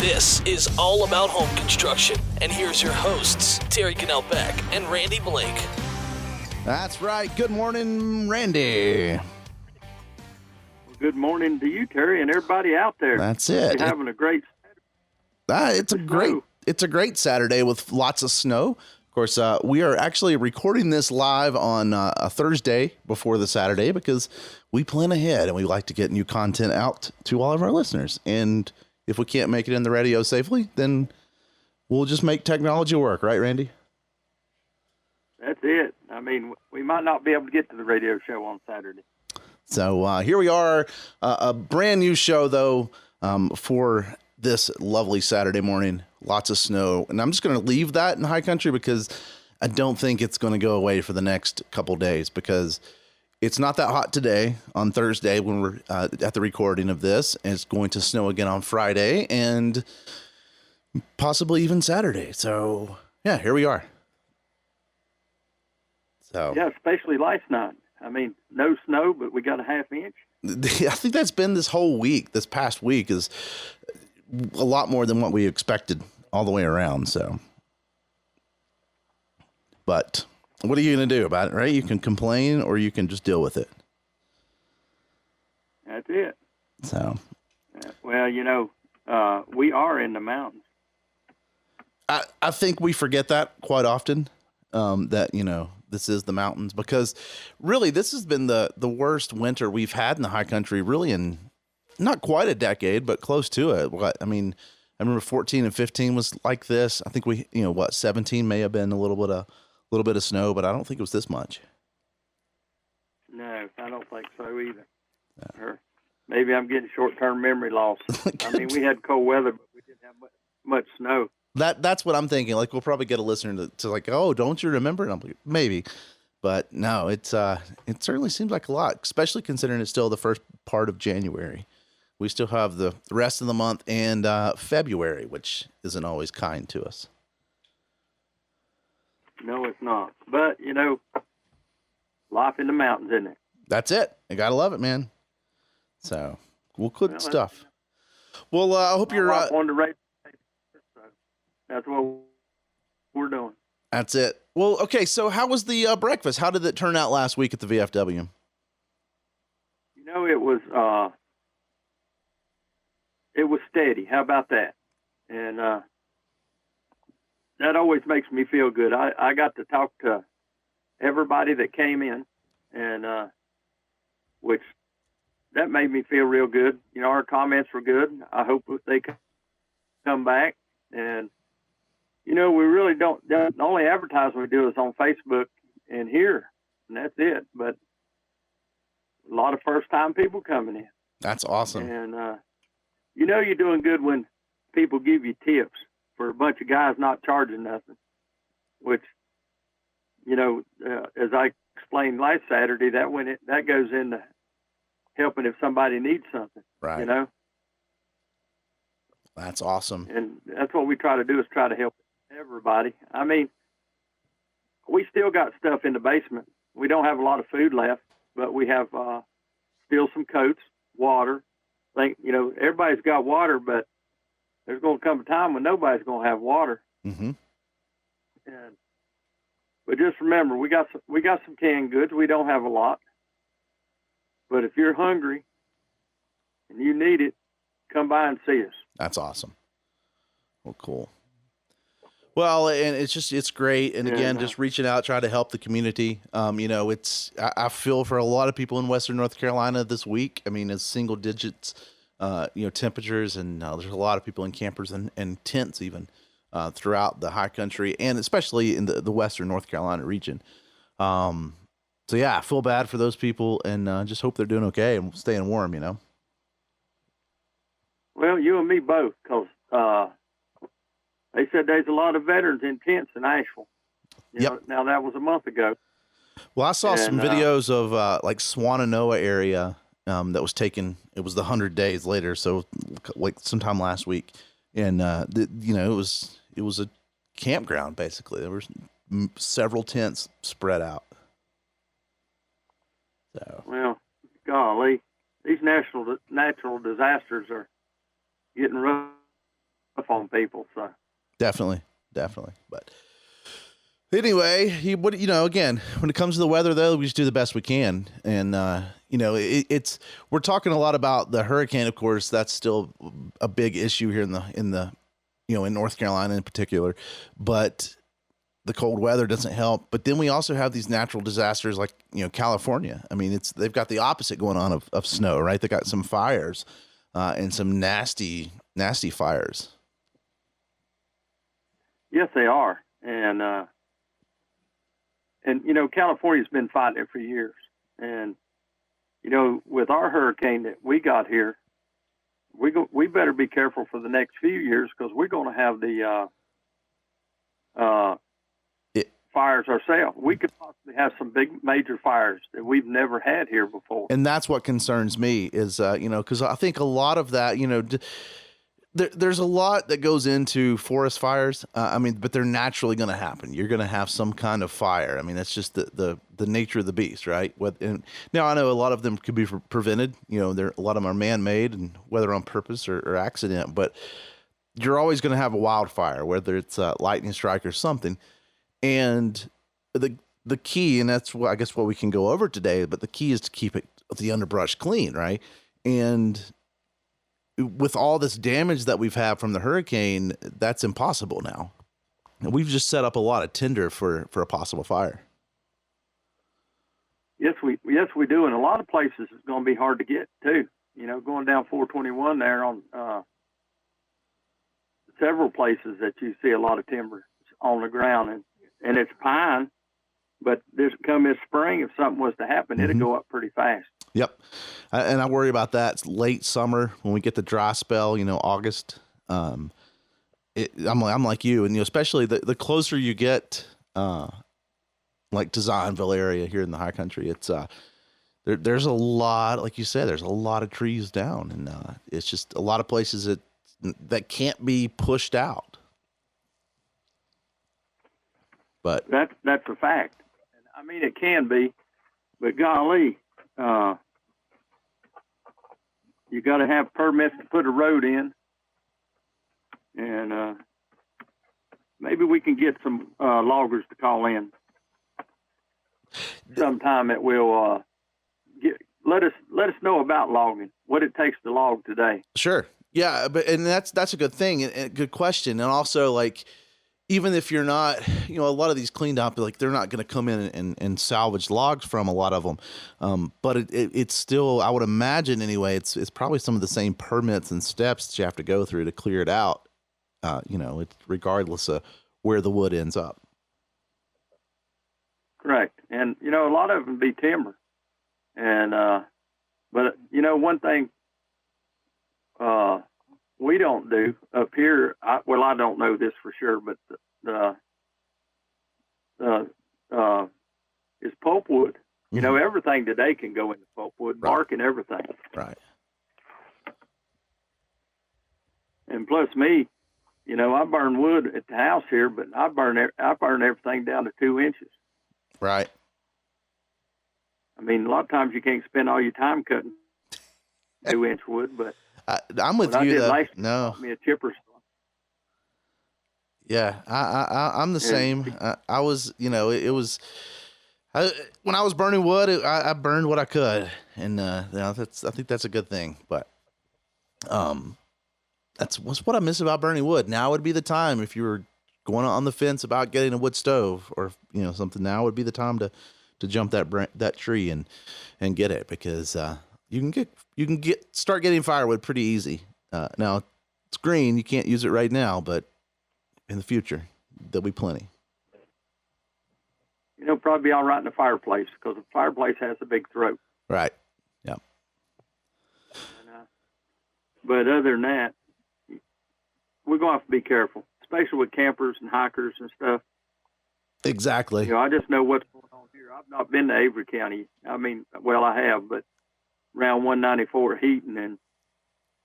This is All About Home Construction, and here's your hosts, Terry Cannell Beck and Randy Blake. That's right. Good morning, Randy. Well, good morning to you, Terry, and everybody out there. That's it. You're having a great It's a great Saturday with lots of snow. Of course, we are actually recording this live on a Thursday before the Saturday because we plan ahead and we like to get new content out to all of our listeners. And if we can't make it in the radio safely, then we'll just make technology work. Right, Randy? That's it. I mean, we might not be able to get to the radio show on Saturday. So here we are, a brand new show, though, for this lovely Saturday morning. Lots of snow. And I'm just going to leave that in high country because I don't think it's going to go away for the next couple days because it's not that hot today on Thursday when we're at the recording of this. And it's going to snow again on Friday and possibly even Saturday. So, yeah, here we are. So yeah, especially last night. I mean, no snow, but we got a half inch. I think that's been this whole week. This past week is a lot more than what we expected all the way around. So, but what are you going to do about it, right? You can complain or you can just deal with it. That's it. So, well, you know, we are in the mountains. I think we forget that quite often, that, you know, this is the mountains because really this has been the worst winter we've had in the high country really in not quite a decade, but close to it. I mean, I remember 14 and 15 was like this. I think 17 may have been a little bit of snow, but I don't think it was this much. No, I don't think so either. Yeah. Or maybe I'm getting short-term memory loss. I mean, we had cold weather, but we didn't have much snow. That's what I'm thinking. Like, we'll probably get a listener to like, oh, don't you remember? And I'm like, maybe, but no, it certainly seems like a lot, especially considering it's still the first part of January. We still have the rest of the month and February, which isn't always kind to us. No, it's not. But, you know, life in the mountains, isn't it? That's it. You got to love it, man. So, good stuff. Well, I hope you're... That's what we're doing. That's it. Well, okay, so how was the breakfast? How did it turn out last week at the VFW? You know, it was steady. How about that? And that always makes me feel good. I got to talk to everybody that came in, and which that made me feel real good. You know, our comments were good. I hope they come back. And, you know, we really don't, the only advertising we do is on Facebook and here, and that's it. But a lot of first-time people coming in. That's awesome. And, you know, you're doing good when people give you tips for a bunch of guys not charging nothing, which, you know, as I explained last Saturday, that goes into helping if somebody needs something, right? You know? That's awesome. And that's what we try to do is try to help everybody. I mean, we still got stuff in the basement. We don't have a lot of food left, but we have still some coats, water. You know, everybody's got water, but there's going to come a time when nobody's going to have water. Mm-hmm. But just remember, we got some canned goods. We don't have a lot, but if you're hungry and you need it, come by and see us. That's awesome. Well, cool. Well, and it's great. And again, just reaching out, trying to help the community. You know, I feel for a lot of people in Western North Carolina this week. I mean, it's single digits, you know, temperatures, and there's a lot of people in campers and tents even throughout the high country, and especially in the Western North Carolina region. So yeah, I feel bad for those people, and just hope they're doing okay and staying warm, you know. Well, you and me both, because they said there's a lot of veterans in tents in Asheville. You know, now, that was a month ago. Well, I saw some videos of like Swannanoa area that was taken. It was the 100 days later, so like sometime last week, and you know, it was a campground basically. There were several tents spread out. So, well, golly, these natural disasters are getting rough on people. So definitely. But anyway, again, when it comes to the weather, though, we just do the best we can. And, we're talking a lot about the hurricane, of course. That's still a big issue here in North Carolina in particular. But the cold weather doesn't help. But then we also have these natural disasters like, California. I mean, they've got the opposite going on of snow, right? They got some fires and some nasty, nasty fires. Yes, they are. And California's been fighting it for years. And, with our hurricane that we got here, we better be careful for the next few years because we're going to have the fires ourselves. We could possibly have some big major fires that we've never had here before. And that's what concerns me is, because I think a lot of that, there's a lot that goes into forest fires. But they're naturally going to happen. You're going to have some kind of fire. I mean, that's just the nature of the beast, right? And now I know a lot of them could be prevented. A lot of them are man-made, and whether on purpose or accident. But you're always going to have a wildfire, whether it's a lightning strike or something. And the key, and that's what I guess what we can go over today. But the key is to keep the underbrush clean, right? And with all this damage that we've had from the hurricane, that's impossible now. And we've just set up a lot of tinder for a possible fire. Yes, we do. And a lot of places it's going to be hard to get too. Going down 421 there on several places that you see a lot of timber on the ground, and it's pine. But this spring, if something was to happen, it'll go up pretty fast. Yep. And I worry about that. It's late summer when we get the dry spell, August. I'm like you, and especially the closer you get, like to Zionville area here in the high country, it's there's a lot, like you said, there's a lot of trees down, and it's just a lot of places that can't be pushed out. But that's a fact. I mean, it can be, but golly, you got to have permits to put a road in, and maybe we can get some loggers to call in sometime that will let us know about logging, what it takes to log today. Sure, yeah, and that's a good thing and a good question, and also like. Even if you're not, a lot of these cleaned up, like they're not going to come in and salvage logs from a lot of them. But it's still, I would imagine anyway, it's probably some of the same permits and steps that you have to go through to clear it out. It's regardless of where the wood ends up. Correct. And, a lot of them be timber. And, but one thing, we don't do up here. I don't know this for sure, but is pulpwood. Everything today can go into pulpwood, bark and everything. Right. And plus me, I burn wood at the house here, but I burn everything down to 2 inches. Right. I mean, a lot of times you can't spend all your time cutting 2-inch wood, but. I'm with you though. No, me a chipper. Yeah, I'm the same. I was, it was when I was burning wood, I burned what I could, and I think that's a good thing. But that's what I miss about burning wood. Now would be the time if you were going on the fence about getting a wood stove or something. Now would be the time to jump that tree and get it because. You can start getting firewood pretty easy. Now it's green. You can't use it right now, but in the future, there'll be plenty. Probably be all right in the fireplace because the fireplace has a big throat. Right. Yeah. But other than that, we're going to have to be careful, especially with campers and hikers and stuff. Exactly. I just know what's going on here. I've not been to Avery County. I mean, well, I have, but around 194 heating, and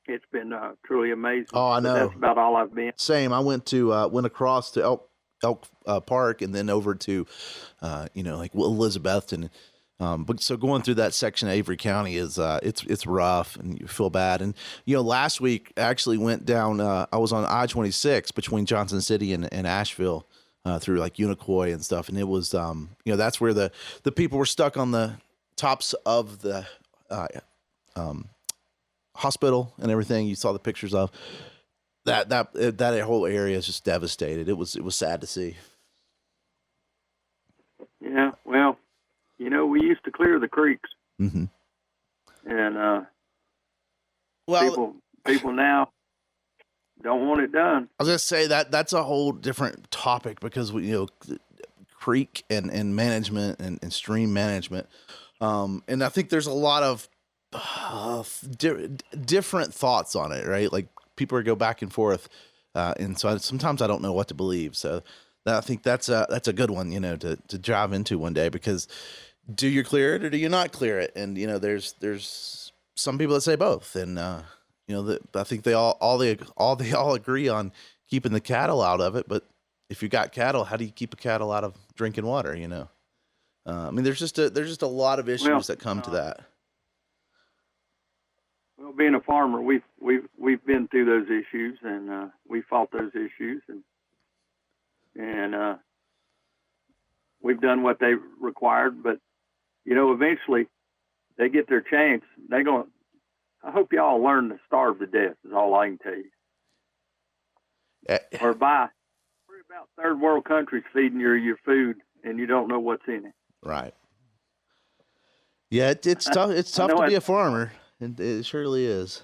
it's been truly amazing. Oh, I know. But that's about all I've been. Same. I went across to Elk Park and then over to, like Elizabethton. But so going through that section of Avery County is it's rough, and you feel bad. And last week I actually went down. I was on I-26 between Johnson City and Asheville, through like Unicoi and stuff, and it was that's where the people were stuck on the tops of the hospital and everything. You saw the pictures of that whole area is just devastated. It was sad to see. Yeah, well, we used to clear the creeks, mm-hmm. and people now don't want it done. I was gonna say that's a whole different topic, because creek and management and stream management, and I think there's a lot of different thoughts on it, right? Like people go back and forth, and so sometimes I don't know what to believe. So I think that's a good one, to dive into one day, because do you clear it or do you not clear it? And there's some people that say both, and I think they all agree on keeping the cattle out of it. But if you got cattle, how do you keep a cattle out of drinking water? I mean, there's just a lot of issues that come to that. Well, being a farmer, we've been through those issues, and we fought those issues, and we've done what they required. But eventually, they get their chance. I hope y'all learn to starve to death. Is all I can tell you. Or worry about third world countries feeding your food, and you don't know what's in it. Right. Yeah, it's tough. It's tough to be a farmer. It surely is.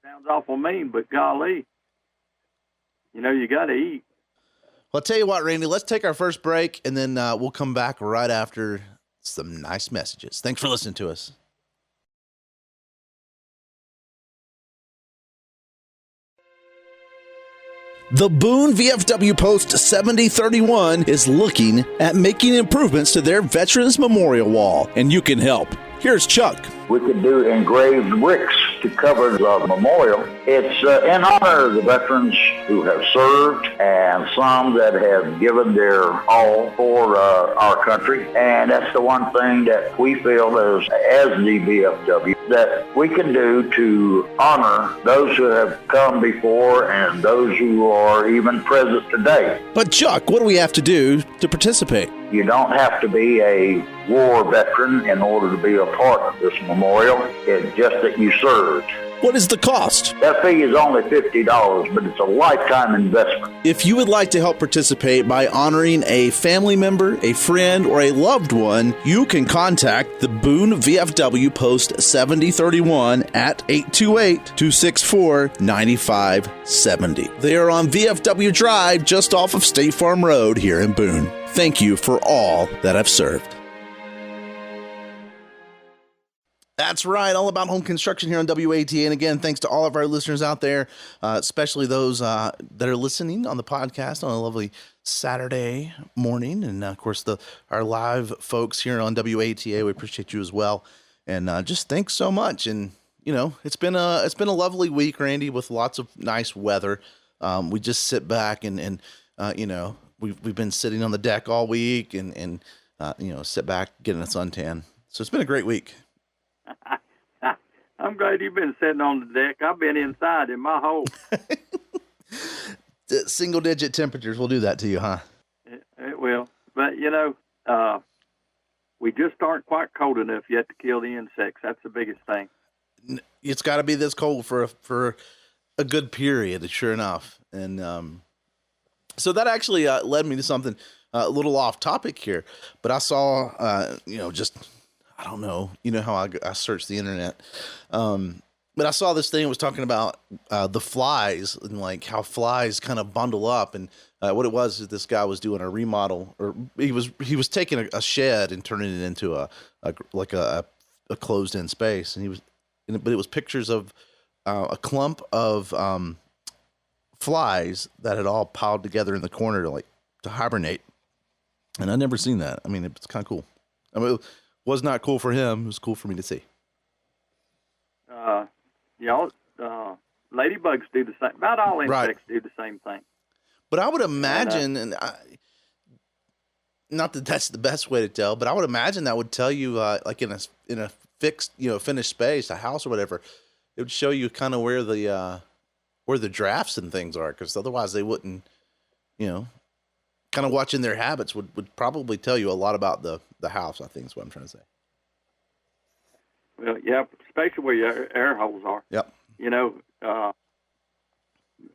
Sounds awful mean, but golly, you got to eat. Well, I'll tell you what, Randy, let's take our first break, and then we'll come back right after some nice messages. Thanks for listening to us. The Boone VFW Post 7031 is looking at making improvements to their Veterans Memorial Wall, and you can help. Here's Chuck. We could do engraved bricks to cover the memorial. It's in honor of the veterans who have served and some that have given their all for our country. And that's the one thing that we feel as the VFW that we can do to honor those who have come before and those who are even present today. But Chuck, what do we have to do to participate? You don't have to be a war veteran in order to be a part of this memorial. It's just that you served. What is the cost? That fee is only $50, but it's a lifetime investment. If you would like to help participate by honoring a family member, a friend, or a loved one, you can contact the Boone VFW Post 7031 at 828-264-9570. They are on VFW Drive, just off of State Farm Road here in Boone. Thank you for all that have served. That's right. All about home construction here on WATA. And again, thanks to all of our listeners out there, especially those that are listening on the podcast on a lovely Saturday morning. And of course, our live folks here on WATA, we appreciate you as well. And just thanks so much. And, it's been a lovely week, Randy, with lots of nice weather. We just sit back and we've been sitting on the deck all week and sit back, getting a suntan. So it's been a great week. I'm glad you've been sitting on the deck. I've been inside in my hole. Single-digit temperatures will do that to you, huh? It will. But, we just aren't quite cold enough yet to kill the insects. That's the biggest thing. It's got to be this cold for a good period, sure enough. And so that actually led me to something a little off topic here. But I saw, I don't know, how I searched the internet. But I saw this thing. It was talking about the flies and like how flies kind of bundle up. And what it was is this guy was doing a remodel, or he was taking a shed and turning it into a closed in space. And but it was pictures of a clump of flies that had all piled together in the corner to hibernate. And I'd never seen that. I mean, it's kind of cool. I mean, it was not cool for him. It was cool for me to see. Ladybugs do the same. About all insects do the same thing. But I would imagine, not that that's the best way to tell, but I would imagine that would tell you, like in a fixed, finished space, a house or whatever, it would show you kind of where the drafts and things are, because otherwise they wouldn't, kind of watching their habits would probably tell you a lot about the house, I think is what I'm trying to say. Well, yeah, especially where your air holes are. Yep.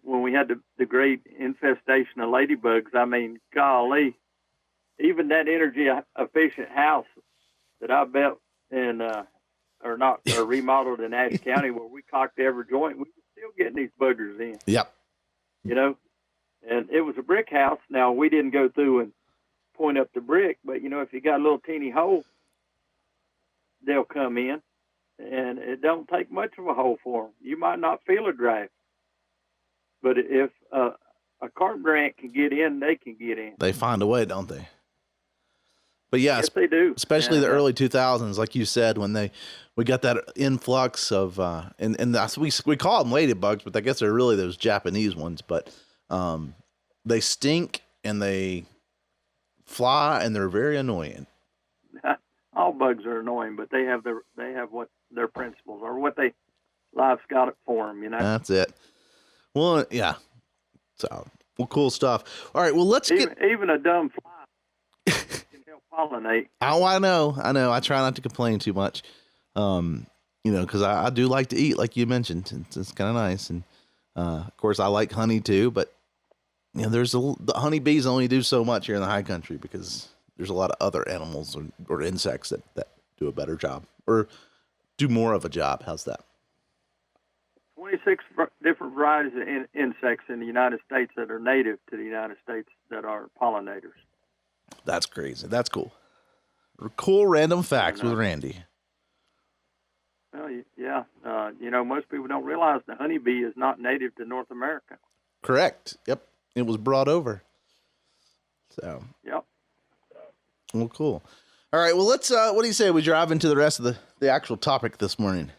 When we had the great infestation of ladybugs, I mean, golly, even that energy efficient house that I built or remodeled in Ashe County, where we caulked every joint, we were still getting these buggers in. Yep. And it was a brick house. Now, we didn't go through and point up the brick, but if you got a little teeny hole, they'll come in, and it don't take much of a hole for them. You might not feel a draft, but if a carpenter ant can get in, they can get in. They find a way, don't they? But yeah, yes, they do. Especially the early 2000s, like you said, when we got that influx of and we call them ladybugs, but I guess they're really those Japanese ones. But they stink and they fly and they're very annoying. All bugs are annoying, but they have what their principles or what life's got it for them. That's it. Well, yeah. So, cool stuff. All right. Well, let's even a dumb fly can help pollinate. Oh, I know. I try not to complain too much. Because I do like to eat, like you mentioned. It's kind of nice, and of course I like honey too. But the honeybees only do so much here in the high country because there's a lot of other animals or insects that do a better job or do more of a job. How's that? 26 different varieties of insects in the United States that are native to the United States that are pollinators. That's crazy. That's cool. Cool random facts with Randy. Well, yeah. Most people don't realize the honeybee is not native to North America. Correct. Yep. It was brought over. So. Yep. Well, cool. All right. Well, let's, what do you say we drive into the rest of the actual topic this morning?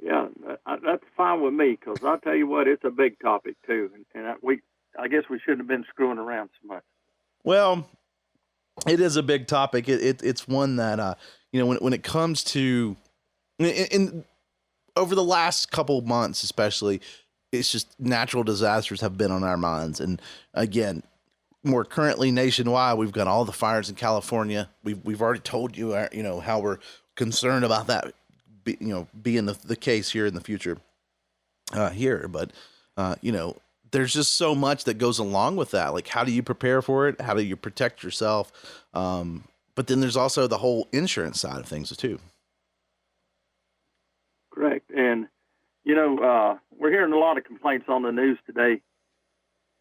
Yeah, that's fine with me, because I'll tell you what, it's a big topic too. And I guess we shouldn't have been screwing around so much. Well, it is a big topic. It's one that, when it comes to, in over the last couple months, especially, it's just natural disasters have been on our minds. And again, more currently nationwide, we've got all the fires in California. We've already told you, how we're concerned about that, being the case here in the future here. But, there's just so much that goes along with that. Like, how do you prepare for it? How do you protect yourself? But then there's also the whole insurance side of things too. Correct. And, we're hearing a lot of complaints on the news today,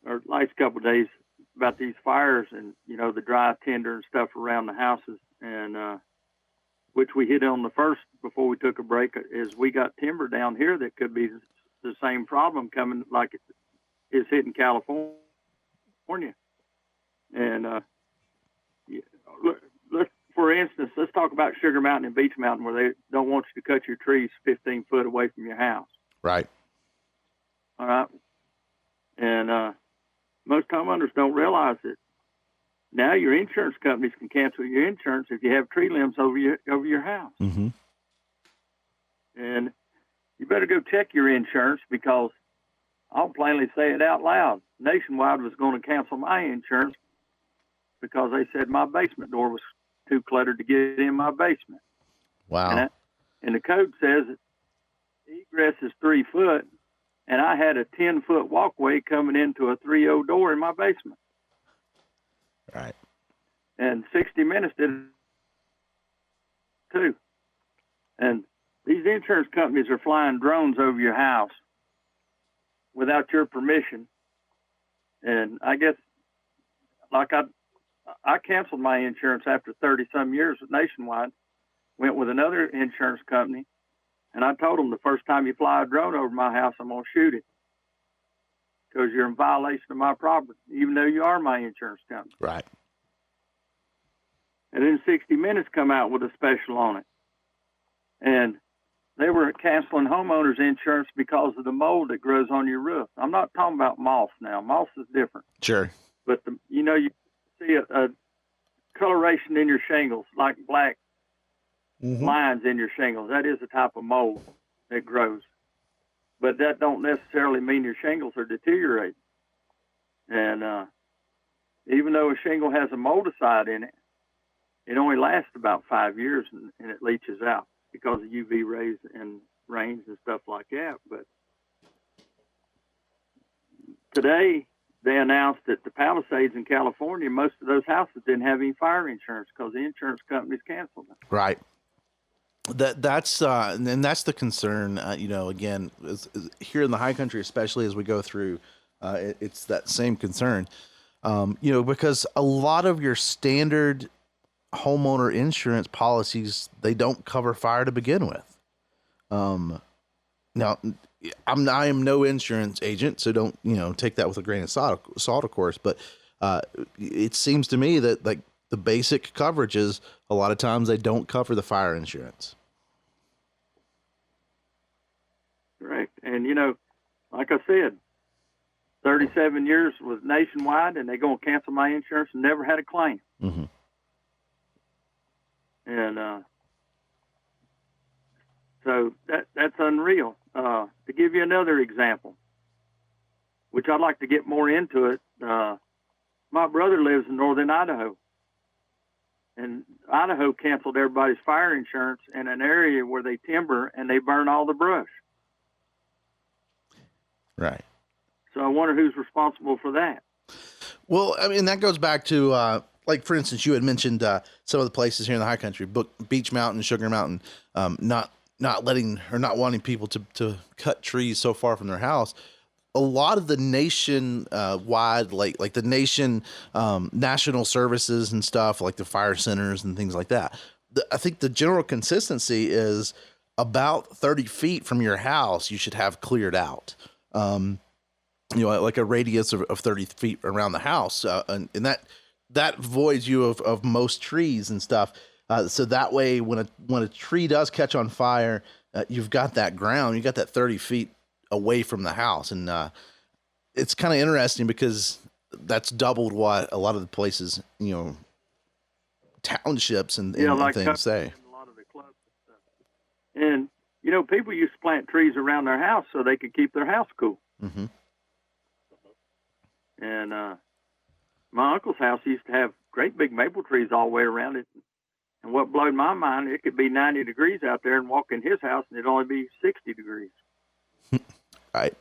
or last couple of days, about these fires and, the dry tinder and stuff around the houses. And, which we hit on the first before we took a break, is we got timber down here that could be the same problem coming like it is hitting California. And, for instance, let's talk about Sugar Mountain and Beach Mountain, where they don't want you to cut your trees 15 foot away from your house. Right. All right. And most homeowners don't realize it. Now your insurance companies can cancel your insurance if you have tree limbs over your house. Mm-hmm. And you better go check your insurance, because I'll plainly say it out loud. Nationwide was going to cancel my insurance because they said my basement door was too cluttered to get in my basement. Wow. And the code says egress is 3 foot, and I had a 10-foot walkway coming into a 3.0 door in my basement. Right. And 60 Minutes did it too. And these insurance companies are flying drones over your house without your permission. And I guess, like I canceled my insurance after 30-some years with Nationwide, went with another insurance company, and I told them, the first time you fly a drone over my house, I'm going to shoot it, because you're in violation of my property, even though you are my insurance company. Right. And then 60 Minutes come out with a special on it. And they were canceling homeowners insurance because of the mold that grows on your roof. I'm not talking about moss now. Moss is different. Sure. But, see a coloration in your shingles, like black lines in your shingles. That is a type of mold that grows. But that don't necessarily mean your shingles are deteriorating. And even though a shingle has a moldicide in it, it only lasts about 5 years and it leaches out because of UV rays and rains and stuff like that. But today they announced that the Palisades in California, most of those houses didn't have any fire insurance because the insurance companies canceled them. Right. That's and that's the concern. Again, here in the high country, especially as we go through, it's that same concern. Because a lot of your standard homeowner insurance policies, they don't cover fire to begin with. Now, I am no insurance agent, so don't take that with a grain of salt, of course. But it seems to me that like the basic coverages, a lot of times they don't cover the fire insurance. Correct. And like I said, 37 years was nationwide, and they're going to cancel my insurance and never had a claim. Mm-hmm. And so that's unreal. To give you another example, which I'd like to get more into it, my brother lives in northern Idaho. And Idaho canceled everybody's fire insurance in an area where they timber and they burn all the brush. Right. So I wonder who's responsible for that. Well, I mean, that goes back to, like, for instance, you had mentioned some of the places here in the high country, Beech Mountain, Sugar Mountain, not letting or not wanting people to cut trees so far from their house. A lot of the nation wide, like the nation national services and stuff, like the fire centers and things like that. I think the general consistency is about 30 feet from your house, you should have cleared out. Like a radius of 30 feet around the house. And that voids you of most trees and stuff. So that way, when a tree does catch on fire, you've got that ground, you got that 30 feet away from the house. And it's kind of interesting because that's doubled what a lot of the places, townships and like things say. A lot of the clubs and stuff. And, people used to plant trees around their house so they could keep their house cool. Mm-hmm. And my uncle's house used to have great big maple trees all the way around it. And what blew my mind, it could be 90 degrees out there and walk in his house and it'd only be 60 degrees. Right.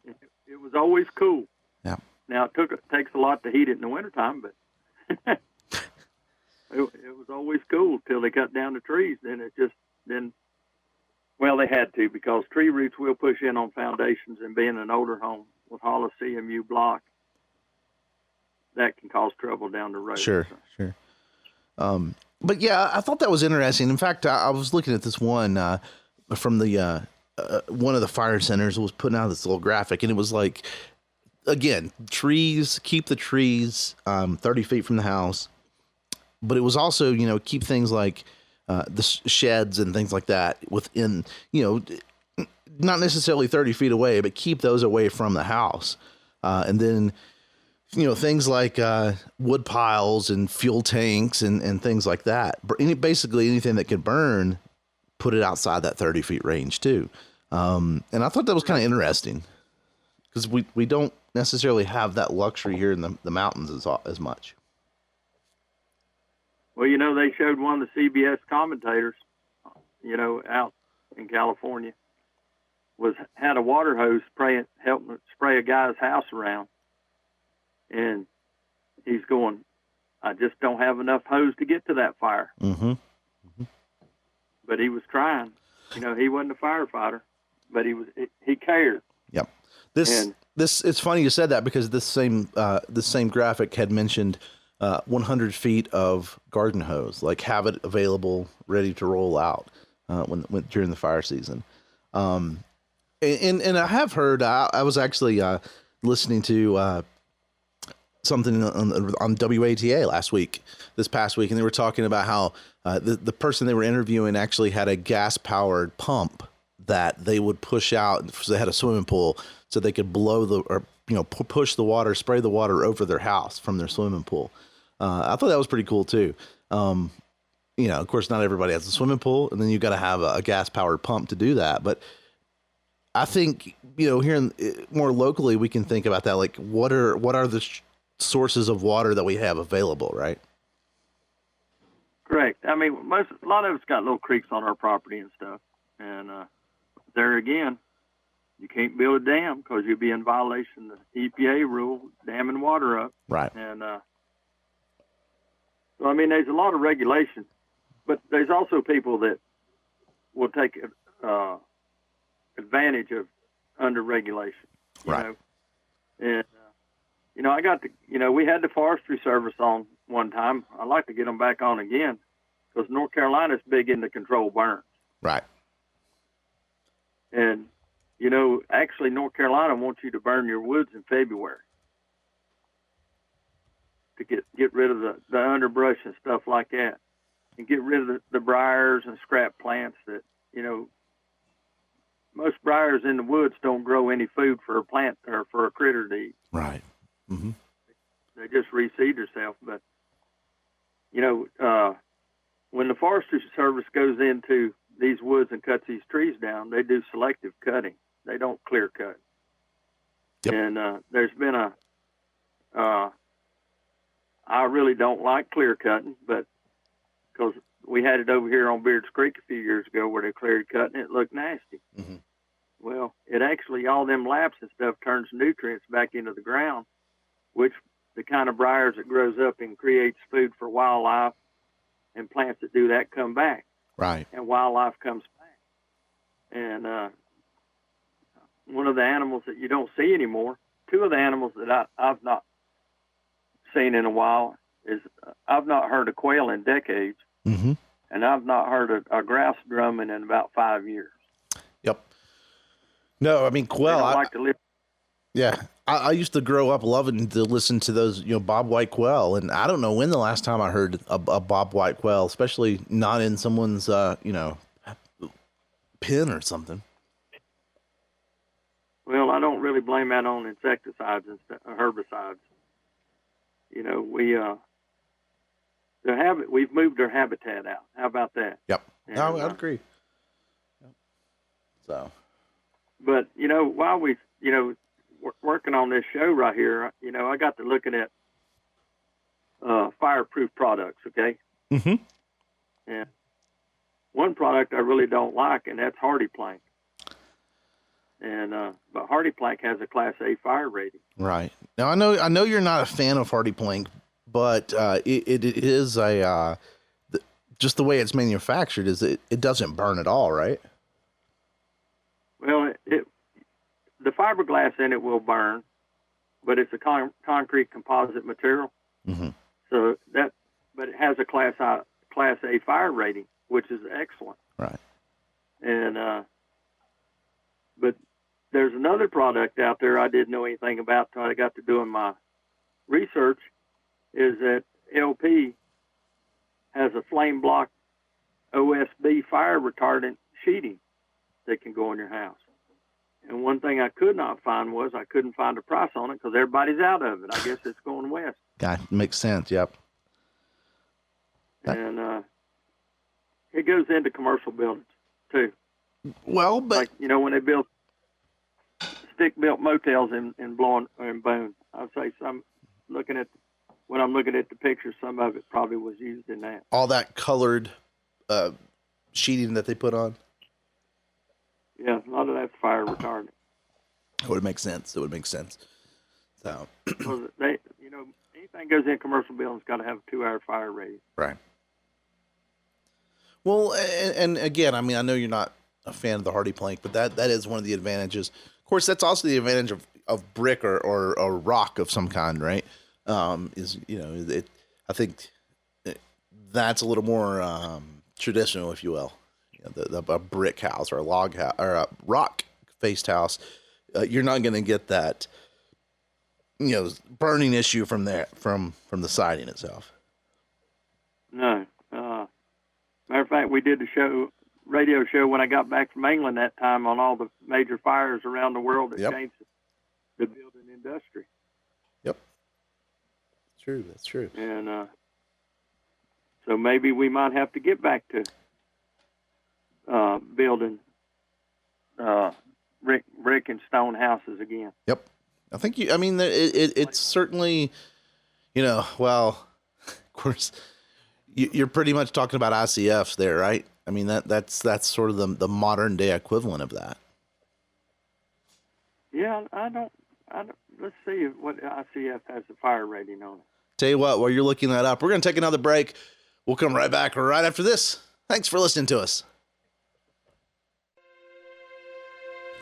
It was always cool. Yeah. Now, it takes a lot to heat it in the wintertime, but it was always cool till they cut down the trees. Well, they had to because tree roots will push in on foundations, and being an older home with hollow CMU block, that can cause trouble down the road. Sure. But yeah, I thought that was interesting. In fact, I was looking at this one from the one of the fire centers was putting out this little graphic, and it was like, again, trees, keep the trees 30 feet from the house. But it was also, keep things like the sheds and things like that within, not necessarily 30 feet away, but keep those away from the house. And then, things like wood piles and fuel tanks and things like that. Basically anything that could burn, put it outside that 30 feet range too. And I thought that was kind of interesting because we don't necessarily have that luxury here in the mountains as much. Well, they showed one of the CBS commentators, out in California, had a water hose helping spray a guy's house around. And he's going, I just don't have enough hose to get to that fire. Mm-hmm. Mm-hmm. But he was trying. He wasn't a firefighter, but he cared. Yep. This it's funny you said that because this same graphic had mentioned 100 feet of garden hose, like have it available, ready to roll out when during the fire season. And I have heard. I was actually listening to something on WATA this past week, and they were talking about how the person they were interviewing actually had a gas-powered pump that they would push out. So they had a swimming pool, so they could blow push the water, spray the water over their house from their swimming pool. I thought that was pretty cool too. Of course, not everybody has a swimming pool, and then you've got to have a gas-powered pump to do that. But I think, here more locally, we can think about that. Like, what are the sources of water that we have available, right? Correct. I mean, a lot of it's got little creeks on our property and stuff. And there again, you can't build a dam because you'll be in violation of the EPA rule, damming water up. Right. And so, I mean, there's a lot of regulations, but there's also people that will take advantage of under regulation. Right. And I got we had the Forestry Service on one time. I'd like to get them back on again because North Carolina's big into controlled burns. Right. And, actually North Carolina wants you to burn your woods in February to get rid of the underbrush and stuff like that, and get rid of the briars and scrap plants that, most briars in the woods don't grow any food for a plant or for a critter to eat. Right. Mm-hmm. They just reseed themselves. But, when the Forestry Service goes into these woods and cuts these trees down, they do selective cutting. They don't clear cut. Yep. And there's been I really don't like clear cutting, but because we had it over here on Beards Creek a few years ago where they cleared cut and it looked nasty. Mm-hmm. Well, it actually, all them laps and stuff turns nutrients back into the ground, which the kind of briars that grows up and creates food for wildlife and plants that do that come back. Right. And wildlife comes back. And one of the animals that you don't see anymore, two of the animals that I've not seen in a while is I've not heard a quail in decades. Mm-hmm. And I've not heard a grouse drumming in about 5 years. Yep. No, I mean, quail. I like to live. Yeah. I used to grow up loving to listen to those, bobwhite quail. And I don't know when the last time I heard a bobwhite quail, especially not in someone's, pen or something. Well, I don't really blame that on insecticides and herbicides. We've moved their habitat out. How about that? Yep. And, I'd agree. Yep. So. But, while we, working on this show right here, I got to looking at fireproof products, okay? Mm-hmm. And one product I really don't like, and that's Hardy Plank. And but Hardy Plank has a Class A fire rating. Right. Now I know you're not a fan of Hardy Plank, but it is just the way it's manufactured is it doesn't burn at all, right? Well, the fiberglass in it will burn, but it's a concrete composite material. Mm-hmm. So but it has a Class A fire rating, which is excellent. Right. And but there's another product out there I didn't know anything about until I got to doing my research, is that LP has a flame block OSB fire retardant sheeting that can go in your house. And one thing I could not find was I couldn't find a price on it because everybody's out of it. I guess it's going west. That makes sense. Yep. And it goes into commercial buildings too. Well, but like when they build stick-built motels in Boone, I'd say when I'm looking at the picture, some of it probably was used in that. All that colored sheeting that they put on. Yeah, a lot of that's fire retardant. It would make sense. So they, anything goes in commercial buildings got to have a 2-hour fire rating. Right. Well, and again, I mean, I know you're not a fan of the Hardy Plank, but that is one of the advantages. Of course, that's also the advantage of brick or rock of some kind, right? I think that's a little more traditional, if you will. A brick house or a log house or a rock faced house, you're not going to get that, burning issue from the siding itself. No. Matter of fact, we did the radio show when I got back from England that time on all the major fires around the world that changed the building industry. Yep. True. That's true. And so maybe we might have to get back to building brick and stone houses again. Yep. I think it's certainly, well, of course, you're pretty much talking about ICFs there, right? I mean, that's sort of the modern day equivalent of that. Yeah, I don't. Let's see what ICF has the fire rating on it. Tell you what, while you're looking that up, we're going to take another break. We'll come right back right after this. Thanks for listening to us.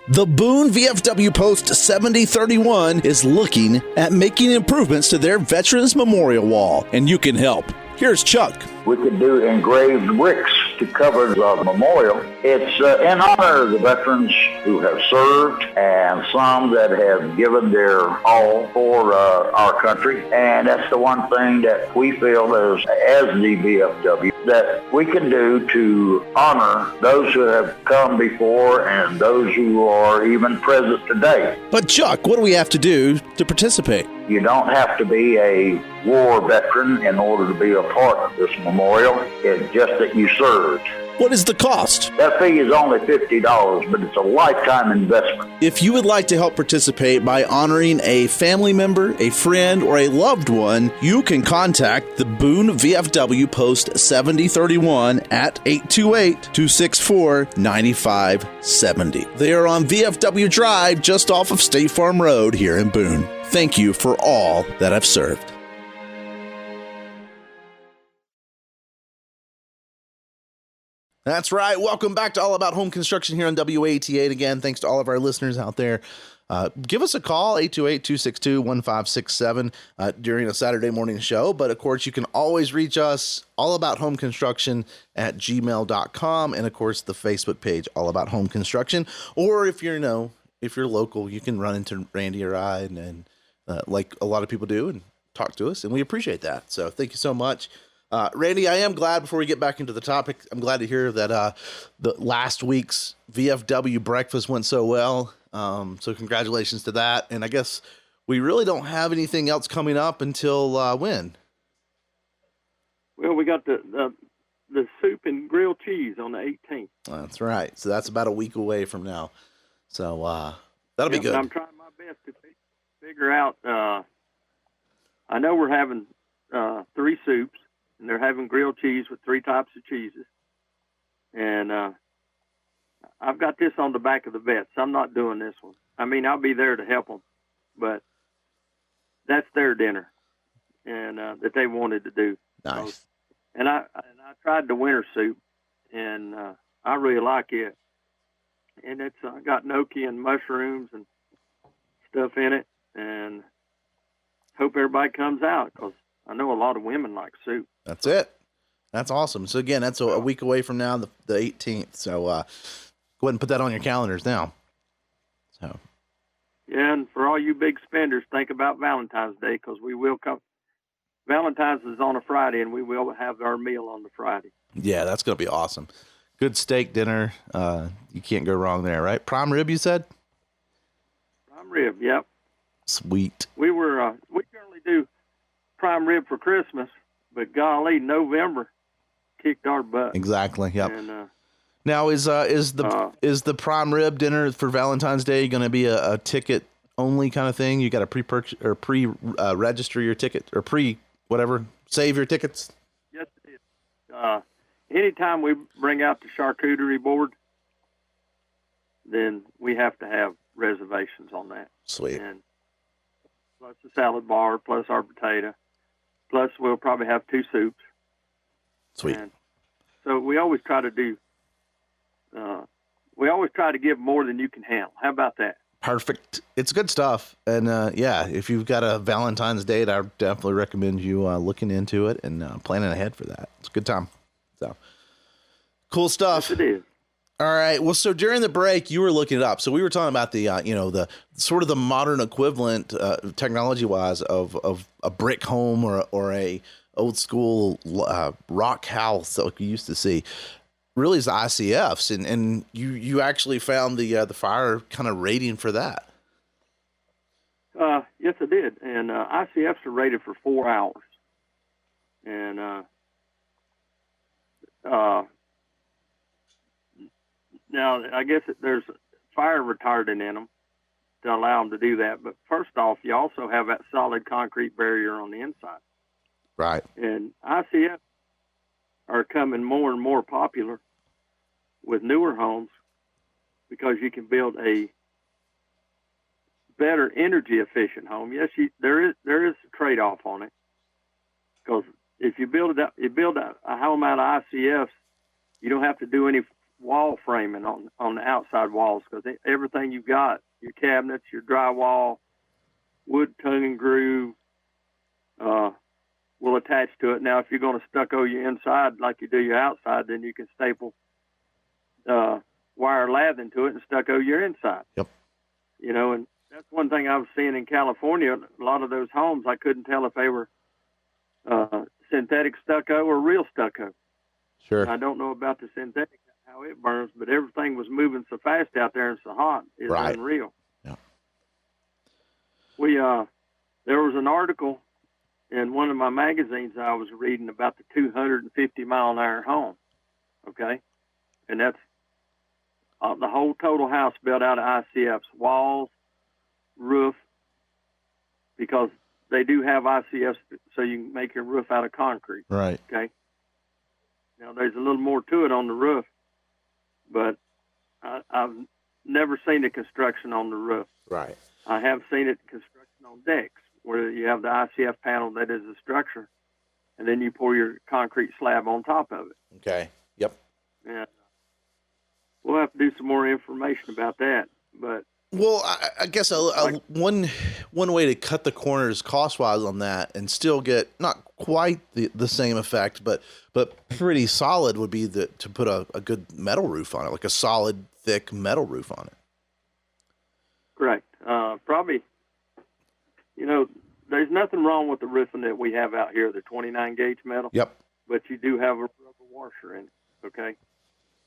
The Boone VFW Post 7031 is looking at making improvements to their Veterans Memorial Wall, and you can help. Here's Chuck. We could do engraved bricks to cover the memorial. It's in honor of the veterans who have served and some that have given their all for our country. And that's the one thing that we feel as the VFW that we can do to honor those who have come before and those who are even present today. But Chuck, what do we have to do to participate? You don't have to be a war veteran in order to be a part of this memorial. It's just that you served. What is the cost? That fee is only $50, but it's a lifetime investment. If you would like to help participate by honoring a family member, a friend, or a loved one, you can contact the Boone VFW Post 7031 at 828-264-9570. They are on VFW Drive just off of State Farm Road here in Boone. Thank you for all that have served. That's right. Welcome back to All About Home Construction here on WATA. And again, thanks to all of our listeners out there. Give us a call, 828-262-1567 during a Saturday morning show. But of course, you can always reach us, allabouthomeconstruction@gmail.com. And of course, the Facebook page, All About Home Construction. Or if you're local, you can run into Randy or I and like a lot of people do and talk to us. And we appreciate that. So thank you so much. Randy, I am glad, before we get back into the topic, I'm glad to hear that the last week's VFW breakfast went so well. So congratulations to that. And I guess we really don't have anything else coming up until when? Well, we got the soup and grilled cheese on the 18th. That's right. So that's about a week away from now. So that'll be good. I'm trying my best to figure out. I know we're having 3 soups. And they're having grilled cheese with 3 types of cheeses. And I've got this on the back of the vets. I'm not doing this one. I mean, I'll be there to help them. But that's their dinner and that they wanted to do. Nice. So, and I tried the winter soup, and I really like it. And it's got gnocchi and mushrooms and stuff in it. And hope everybody comes out, because I know a lot of women like soup. That's it. That's awesome. So again, that's a week away from now, the 18th. So go ahead and put that on your calendars now. So. Yeah, and for all you big spenders, think about Valentine's Day, because we will come. Valentine's is on a Friday, and we will have our meal on the Friday. Yeah, that's going to be awesome. Good steak dinner. You can't go wrong there, right? Prime rib, you said? Prime rib, yep. Sweet. We generally do prime rib for Christmas, but golly, November kicked our butt. Exactly. Yep. And, now is the prime rib dinner for Valentine's Day going to be a ticket only kind of thing? You got to pre-purchase or register your ticket, or save your tickets. Yes, it is. Anytime we bring out the charcuterie board, then we have to have reservations on that. Sweet. And plus the salad bar, plus our potato. Plus, we'll probably have 2 soups. Sweet. And so we always try to give more than you can handle. How about that? Perfect. It's good stuff. And if you've got a Valentine's date, I definitely recommend you looking into it and planning ahead for that. It's a good time. So cool stuff. Yes, it is. All right. Well, so during the break, you were looking it up. So we were talking about the, the sort of the modern equivalent, technology-wise, of a brick home or a old school rock house like we used to see. Really, is the ICFs, and you actually found the fire kind of rating for that. Yes, I did. And ICFs are rated for 4 hours. And now, I guess there's fire retardant in them to allow them to do that. But first off, you also have that solid concrete barrier on the inside. Right. And ICFs are coming more and more popular with newer homes because you can build a better energy efficient home. Yes, there is a trade off on it, because if you build a home out of ICFs, you don't have to do any wall framing on the outside walls, because everything you've got, your cabinets, your drywall, wood tongue and groove, will attach to it. Now, if you're going to stucco your inside like you do your outside, then you can staple wire lath into it and stucco your inside. Yep. You know, and that's one thing I was seeing in California. A lot of those homes, I couldn't tell if they were synthetic stucco or real stucco. Sure. I don't know about the synthetic, how it burns, but everything was moving so fast out there and so hot. It's right. unreal. Yeah. There was an article in one of my magazines I was reading about the 250-mile-an-hour home, okay? And that's the whole total house built out of ICFs, walls, roof, because they do have ICFs so you can make your roof out of concrete. Right. Okay? Now, there's a little more to it on the roof, but I've never seen the construction on the roof. Right. I have seen it construction on decks, where you have the ICF panel that is the structure, and then you pour your concrete slab on top of it. Okay. Yep. And we'll have to do some more information about that. But well, I guess one way to cut the corners cost-wise on that and still get not quite the same effect, but pretty solid would be to put a good metal roof on it, like a solid, thick metal roof on it. Correct. Probably, there's nothing wrong with the roofing that we have out here, the 29-gauge metal. Yep. But you do have a rubber washer in it, okay,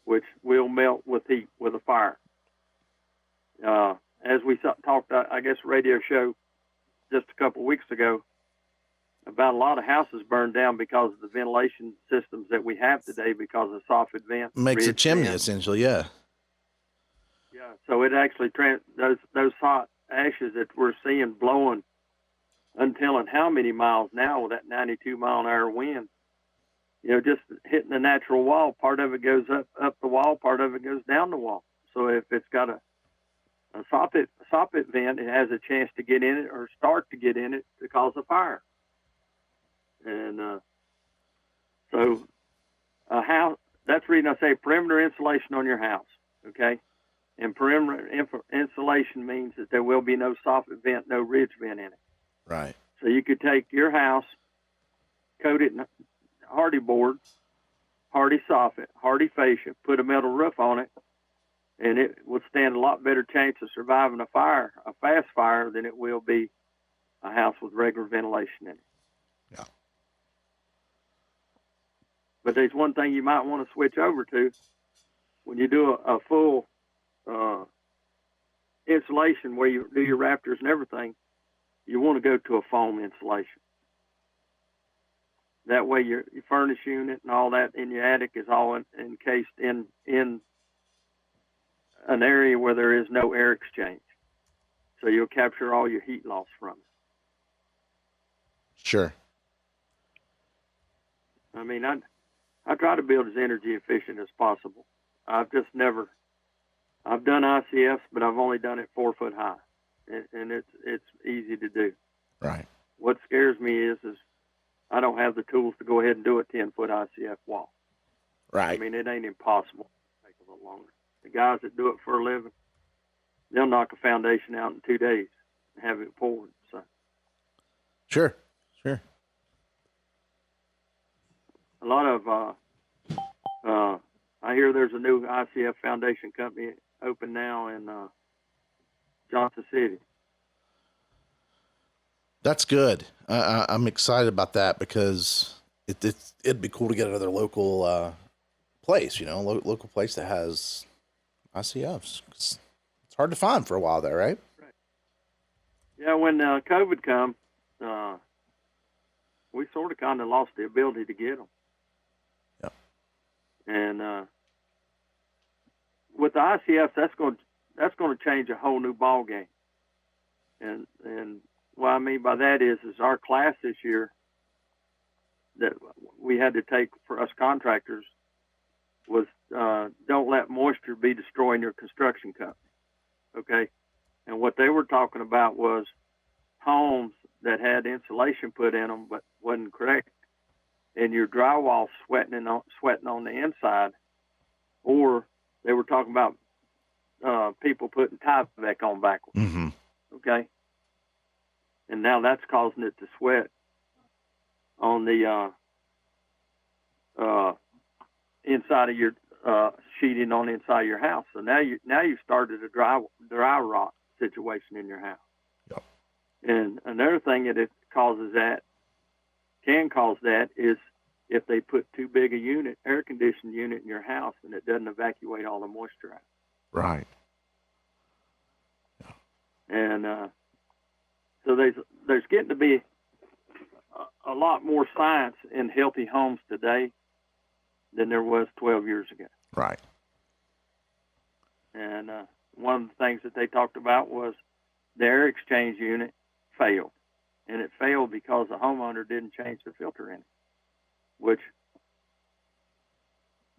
which will melt with heat, with a fire. As we talked, I guess, radio show just a couple of weeks ago about a lot of houses burned down because of the ventilation systems that we have today because of soffit vent. Makes a chimney, essentially, yeah. Yeah, so it actually, those hot ashes that we're seeing blowing until how many miles now with that 92-mile-an-hour wind, just hitting the natural wall, part of it goes up the wall, part of it goes down the wall. So if it's got a soffit vent, it has a chance to get in it or start to get in it to cause a fire. And so a house, that's the reason I say perimeter insulation on your house, okay? And perimeter insulation means that there will be no soffit vent, no ridge vent in it. Right. So you could take your house, coat it in hardy board, hardy soffit, hardy fascia, put a metal roof on it, and it would stand a lot better chance of surviving a fast fire, than it will be a house with regular ventilation in it. Yeah. But there's one thing you might want to switch over to when you do a full insulation where you do your rafters and everything. You want to go to a foam insulation. That way your furnace unit and all that in your attic is all encased in an area where there is no air exchange. So you'll capture all your heat loss from it. Sure. I mean, I try to build as energy efficient as possible. I've done ICFs, but I've only done it 4 foot high. And it's easy to do. Right. What scares me is I don't have the tools to go ahead and do a 10-foot ICF wall. Right. I mean, it ain't impossible. It'll take a little longer. The guys that do it for a living, they'll knock a foundation out in 2 days and have it poured. So. Sure. A lot of, I hear there's a new ICF foundation company open now in Johnson City. That's good. I'm excited about that because it'd be cool to get another local place, local place that has ICFs. It's hard to find for a while there, right? Right. Yeah, when COVID come, we sort of kind of lost the ability to get them. Yep. And with the ICFs, that's going to change a whole new ball game. And what I mean by that is our class this year that we had to take for us contractors was don't let moisture be destroying your construction company. Okay, and what they were talking about was homes that had insulation put in them but wasn't correct, and your drywall sweating on the inside, or they were talking about people putting Tyvek on backwards. Mm-hmm. Okay, and now that's causing it to sweat on the inside of your sheeting on the inside of your house. So now you've started a dry rot situation in your house. Yep. And another thing that can cause that is if they put too big a air conditioned unit in your house and it doesn't evacuate all the moisture out. Right. Yeah. And so there's getting to be a lot more science in healthy homes today than there was 12 years ago. Right. And one of the things that they talked about was the air exchange unit failed. And it failed because the homeowner didn't change the filter in it, which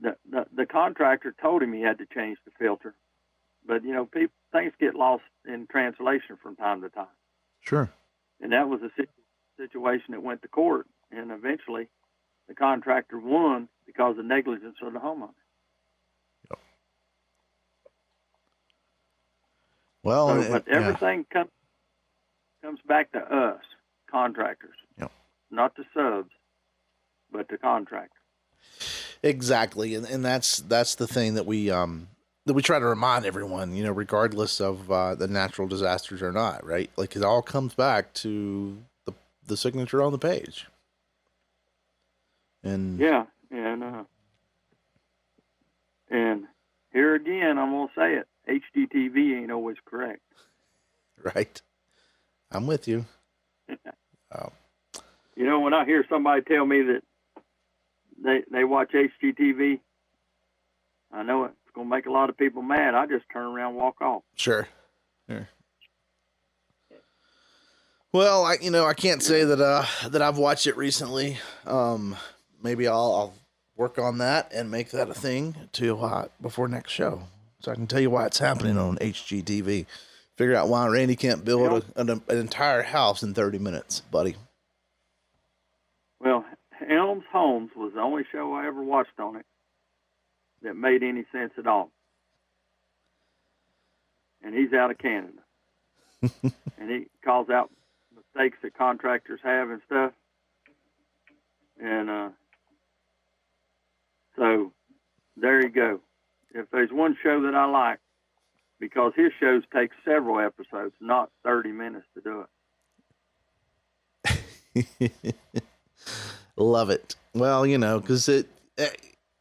the contractor told him he had to change the filter. But, things get lost in translation from time to time. Sure. And that was a situation that went to court. And eventually the contractor won because of negligence of the homeowner. Yep. Well, but everything comes back to us, contractors. Yep. Not to subs, but to contractors. Exactly, and that's the thing that we try to remind everyone, regardless of the natural disasters or not, right? Like it all comes back to the signature on the page. And yeah, and here again, I'm gonna say it: HGTV ain't always correct. Right, I'm with you. When I hear somebody tell me that they watch HGTV, I know it's gonna make a lot of people mad. I just turn around and walk off. Sure. Well, I can't say that I've watched it recently. Maybe I'll work on that and make that a thing before next show, so I can tell you why it's happening on HGTV. Figure out why Randy can't build an entire house in 30 minutes, buddy. Well, Helms Homes was the only show I ever watched on it that made any sense at all. And he's out of Canada. And he calls out mistakes that contractors have and stuff. And so there you go. If there's one show that I like, because his shows take several episodes, not 30 minutes to do it. Love it. Well, because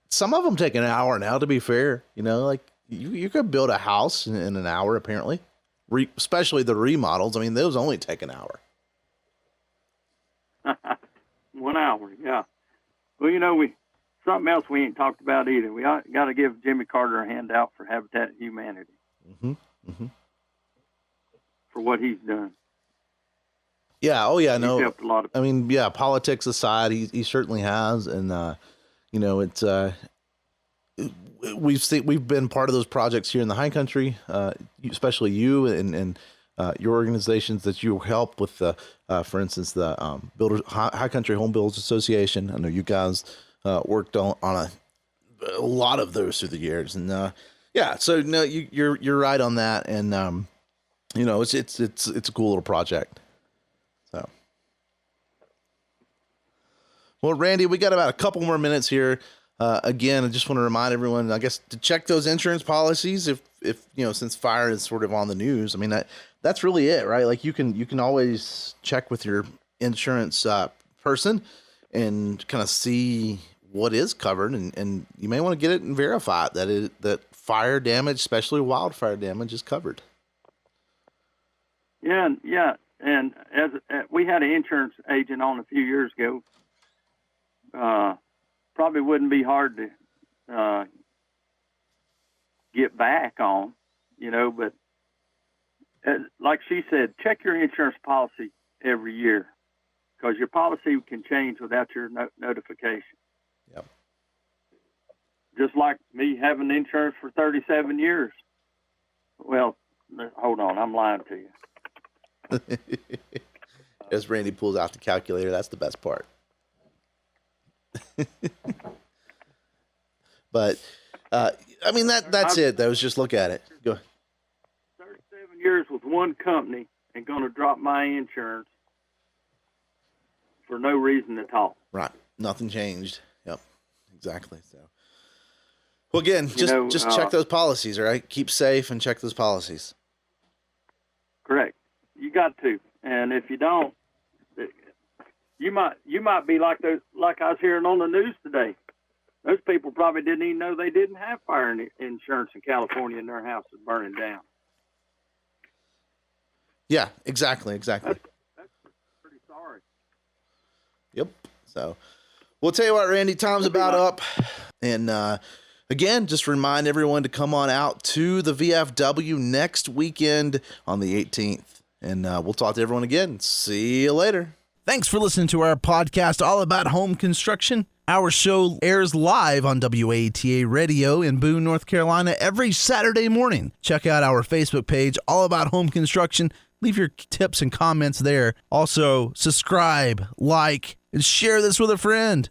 some of them take an hour now, to be fair. Like you could build a house in an hour, apparently. Especially the remodels. I mean, those only take an hour. 1 hour, yeah. Well, something else we ain't talked about either. We got to give Jimmy Carter a handout for Habitat Humanity. Mm-hmm. Mm-hmm. For what he's done. Yeah. Oh, yeah. No. He's helped a lot of people. I mean, yeah. Politics aside, he certainly has, and it's we've been part of those projects here in the High Country, especially you and your organizations that you help with the, for instance, the High Country Home Builders Association. I know you guys worked on a lot of those through the years, and yeah. So no, you're right on that, and it's a cool little project. So, well, Randy, we got about a couple more minutes here. Again, I just want to remind everyone, I guess, to check those insurance policies if since fire is sort of on the news. I mean, that's really it, right? Like you can always check with your insurance person and kind of see what is covered, and you may want to get it and verify it, that fire damage, especially wildfire damage, is covered. Yeah, And as we had an insurance agent on a few years ago, probably wouldn't be hard to get back on, but like she said, check your insurance policy every year, because your policy can change without your notification. Yep. Just like me having insurance for 37 years. Well, hold on, I'm lying to you. As Randy pulls out the calculator, that's the best part. But I mean that's it though. Just look at it. Go ahead. 37 years with one company and going to drop my insurance for no reason at all. Right. Nothing changed. Yep. Exactly. So, well, again, just check those policies, all right? Keep safe and check those policies. Correct. You got to. And if you don't, you might be like I was hearing on the news today. Those people probably didn't even know they didn't have fire insurance in California and their house is burning down. Yeah, exactly. That's pretty sorry. Yep. So we'll tell you what, Randy, time's about up. And again, just remind everyone to come on out to the VFW next weekend on the 18th. And we'll talk to everyone again. See you later. Thanks for listening to our podcast all about home construction. Our show airs live on WATA Radio in Boone, North Carolina every Saturday morning. Check out our Facebook page, All About Home Construction. Leave your tips and comments there. Also, subscribe, like, and share this with a friend.